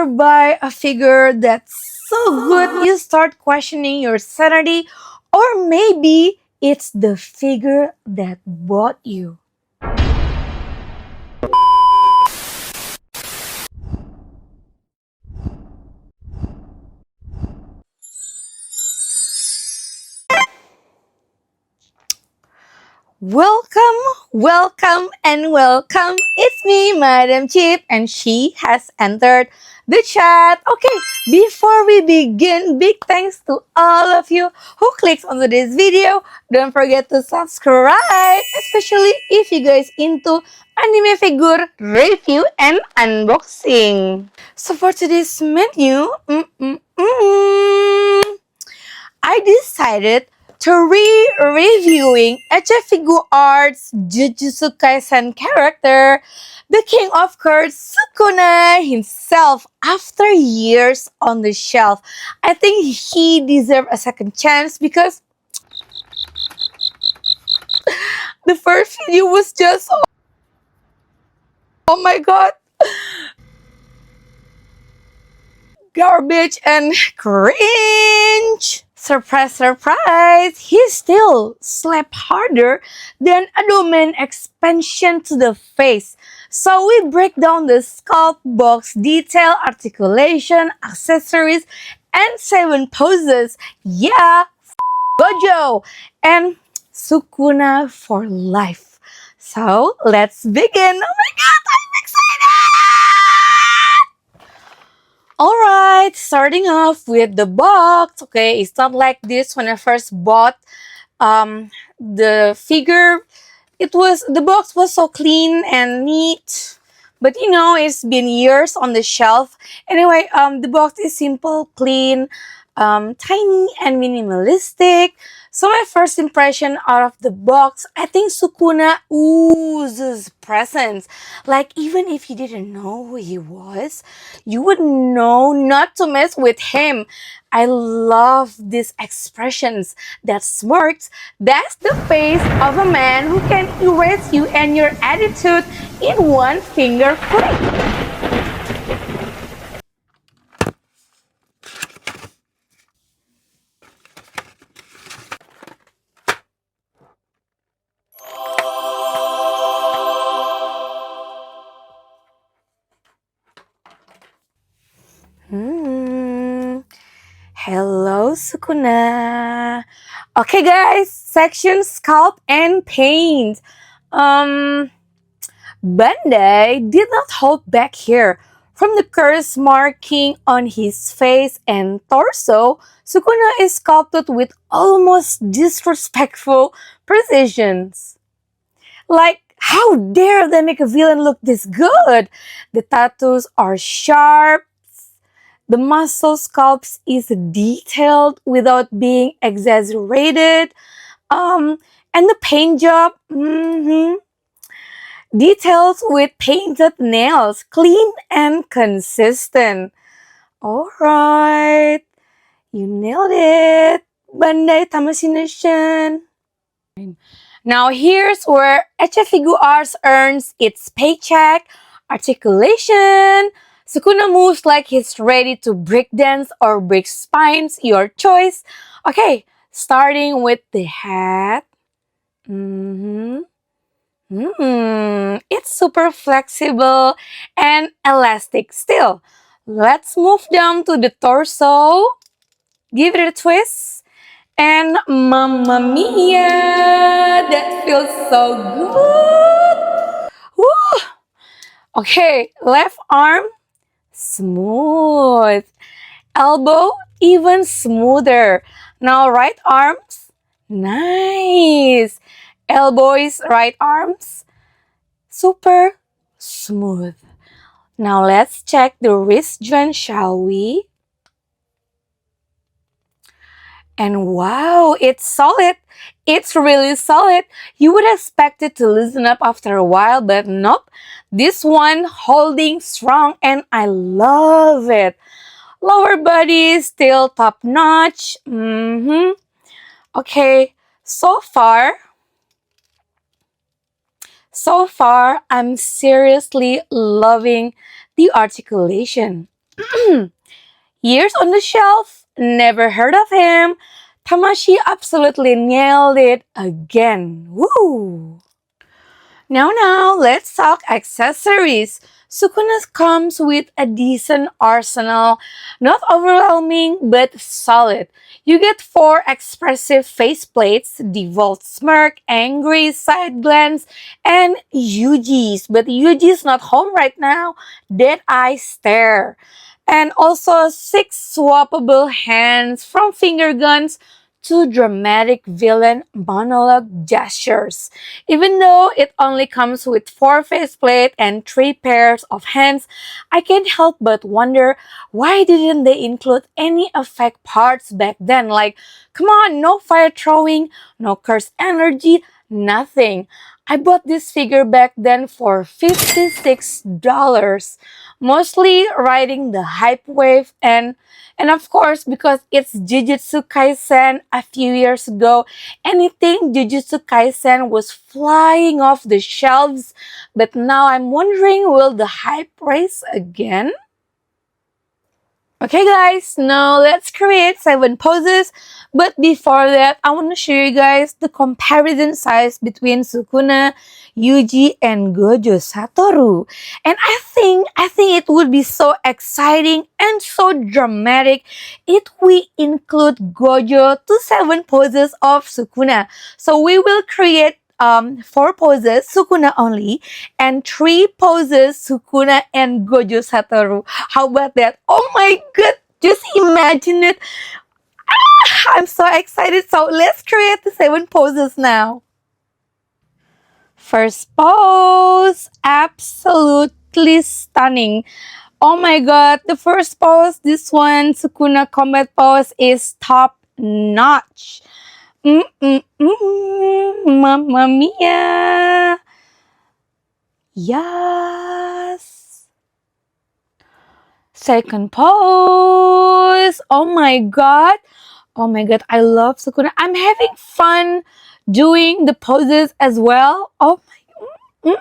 ever buy a figure that's so good you start questioning your sanity? Or maybe it's the figure that bought you. Welcome, welcome, and welcome. It's me, Madam Chip, and she has entered the chat. Okay, before we begin, big thanks to all of you who clicks onto this video. Don't forget to subscribe, especially if you guys into anime figure review and unboxing. So for today's menu, I decided to reviewing SHF Figuarts Jujutsu Kaisen character, the king of cards Sukuna himself after years on the shelf. I think he deserves a second chance because the first video was just, oh my god, garbage and cringe. Surprise, surprise! He still slapped harder than a domain expansion to the face. So we break down the sculpt box detail, articulation, accessories, and 7 poses. Yeah, Gojo! And Sukuna for life. So let's begin. Oh my god, I'm excited! Alright, starting off with the box. Okay, it's not like this when I first bought the figure. The box was so clean and neat. But you know, it's been years on the shelf. Anyway, the box is simple, clean, tiny, and minimalistic. So my first impression out of the box, I think Sukuna oozes presence. Like even if you didn't know who he was, you would know not to mess with him. I love these expressions. That smirks, that's the face of a man who can erase you and your attitude in one finger flick. Hello, Sukuna. Okay, guys, section Sculpt and Paint. Bandai did not hold back here. From the curse marking on his face and torso, Sukuna is sculpted with almost disrespectful precisions. Like, how dare they make a villain look this good? The tattoos are sharp. The muscle sculpts is detailed without being exaggerated. And the paint job, details with painted nails, clean and consistent. Alright, you nailed it. Bandai Tamashii Nation. Now here's where SHF Figuarts earns its paycheck. Articulation. Sukuna moves like he's ready to break dance or break spines, your choice. Okay, starting with the hat. It's super flexible and elastic still. Let's move down to the torso. Give it a twist. And mamma mia, that feels so good. Woo! Okay, left arm, smooth. Elbow, even smoother. Now right arms, nice. Elbows, right arms, super smooth. Now let's check the wrist joint, shall we? And wow, it's solid. It's really solid. You would expect it to loosen up after a while, but nope. This one holding strong and I love it. Lower body still top notch. Okay, so far, I'm seriously loving the articulation. Years on the shelf, never heard of him. Tamashi absolutely nailed it again. Woo! Now, let's talk accessories. Sukuna comes with a decent arsenal, not overwhelming but solid. You get 4 expressive faceplates, default smirk, angry side glance, and Yuji's. But Yuji's not home right now. Dead eye stare. And also 6 swappable hands from finger guns to dramatic villain monologue gestures. Even though it only comes with 4 faceplate and 3 pairs of hands, I can't help but wonder why didn't they include any effect parts back then? Like, come on, no fire throwing, no curse energy, nothing. I bought this figure back then for $56, mostly riding the hype wave and of course because it's Jujutsu Kaisen a few years ago, anything Jujutsu Kaisen was flying off the shelves, but now I'm wondering, will the hype raise again? Okay guys, now let's create 7 poses. But before that, I want to show you guys the comparison size between Sukuna, Yuji, and Gojo Satoru. And I think it would be so exciting and so dramatic if we include Gojo to 7 poses of Sukuna. So we will create 4 poses, Sukuna only, and 3 poses, Sukuna and Gojo Satoru. How about that? Oh my god, just imagine it. I'm so excited. So let's create the 7 poses now. First pose, absolutely stunning. Oh my god, the first pose, this one, Sukuna combat pose, is top notch. Mamma mia. Yes. Second pose. Oh my god. Oh my god, I love Sukuna. I'm having fun doing the poses as well. Oh my.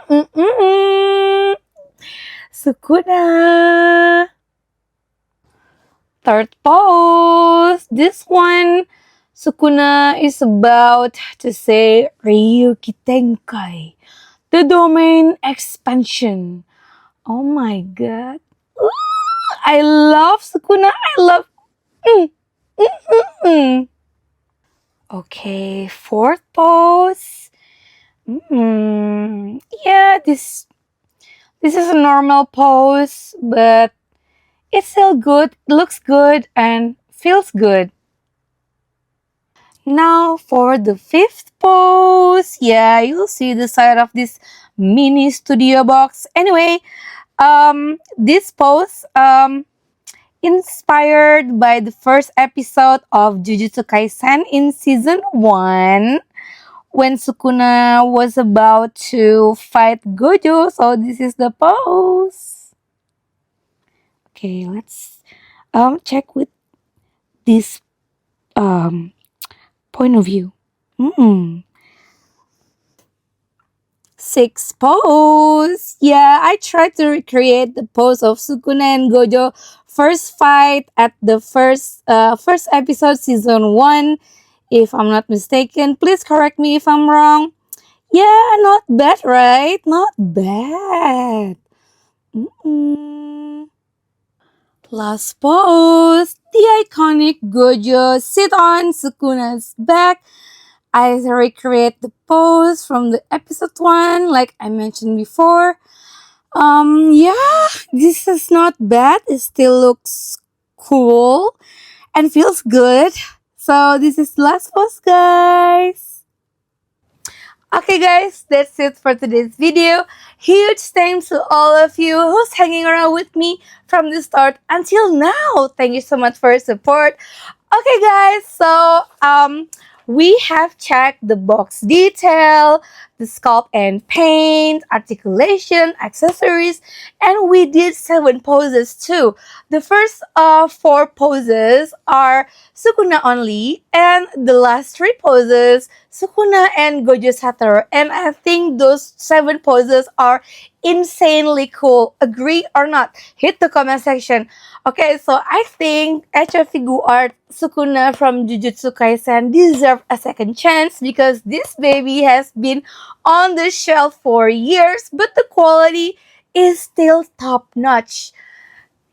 Sukuna. Third pose. This one, Sukuna is about to say Ryuki Tenkai, the domain expansion. Oh my god. Ooh, I love Sukuna. I love. Mm, Okay, fourth pose. Yeah, this is a normal pose, but it's still good, looks good, and feels good. Now for the fifth pose. Yeah, you'll see the side of this mini studio box. Anyway, this pose inspired by the first episode of Jujutsu Kaisen in season 1 when Sukuna was about to fight Gojo. So this is the pose. Okay, let's check with this point of view. Sixth pose. Yeah, I tried to recreate the pose of Sukuna and Gojo first fight at the first episode season 1. If I'm not mistaken, please correct me if I'm wrong. Yeah, not bad, right? Not bad. Last pose. The iconic Gojo sit on Sukuna's back. I recreate the pose from the episode 1, like I mentioned before. Yeah, this is not bad. It still looks cool and feels good. So this is the last pose, guys. Okay guys, that's it for today's video. Huge thanks to all of you who's hanging around with me from the start until now. Thank you so much for your support. Okay guys, so we have checked the box detail, the the sculpt and paint, articulation, accessories, and we did 7 poses too. The first 4 poses are Sukuna only, and the last 3 poses Sukuna and Gojo Satoru. And I think those 7 poses are insanely cool. Agree or not? Hit the comment section. Okay, so I think SHF Figuarts Sukuna from Jujutsu Kaisen deserve a second chance because this baby has been on the shelf for years, but the quality is still top notch.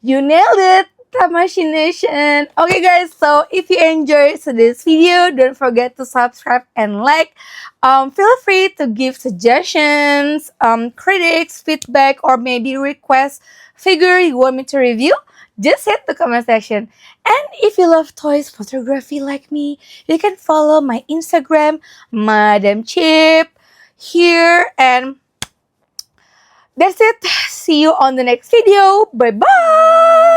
You nailed it, Tamashi Nation. Okay, guys, so if you enjoyed this video, don't forget to subscribe and like. Feel free to give suggestions, critics, feedback, or maybe request figure you want me to review. Just hit the comment section. And if you love toys photography like me, you can follow my Instagram, Madam Chip, here. And that's it. See you on the next video. Bye-bye.